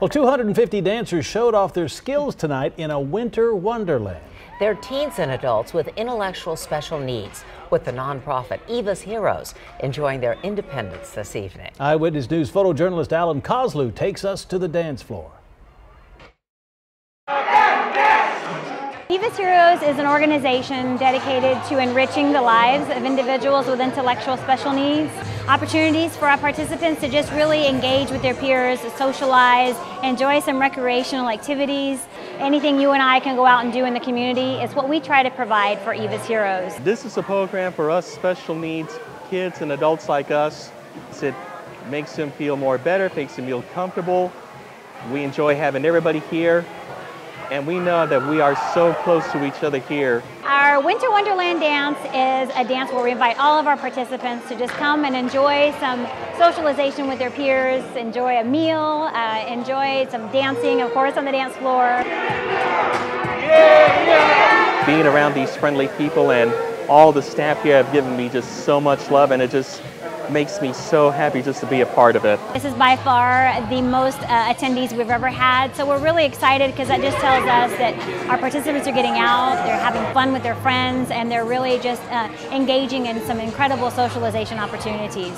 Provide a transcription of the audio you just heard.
Well, 250 dancers showed off their skills tonight in a winter wonderland. They're teens and adults with intellectual special needs with the nonprofit Eva's Heroes enjoying their independence this evening. Eyewitness News photojournalist Alan Kozlu takes us to the dance floor. Eva's Heroes is an organization dedicated to enriching the lives of individuals with intellectual special needs. Opportunities for our participants to just really engage with their peers, socialize, enjoy some recreational activities. Anything you and I can go out and do in the community is what we try to provide for Eva's Heroes. This is a program for us special needs kids and adults like us. It makes them feel more better, makes them feel comfortable. We enjoy having everybody here. And we know that we are so close to each other here. Our Winter Wonderland dance is a dance where we invite all of our participants to just come and enjoy some socialization with their peers, enjoy a meal, enjoy some dancing, of course, on the dance floor. Yeah. Being around these friendly people and all the staff here have given me just so much love, and it just makes me so happy just to be a part of it. This is by far the most attendees we've ever had, so we're really excited because that just tells us that our participants are getting out, they're having fun with their friends, and they're really just engaging in some incredible socialization opportunities.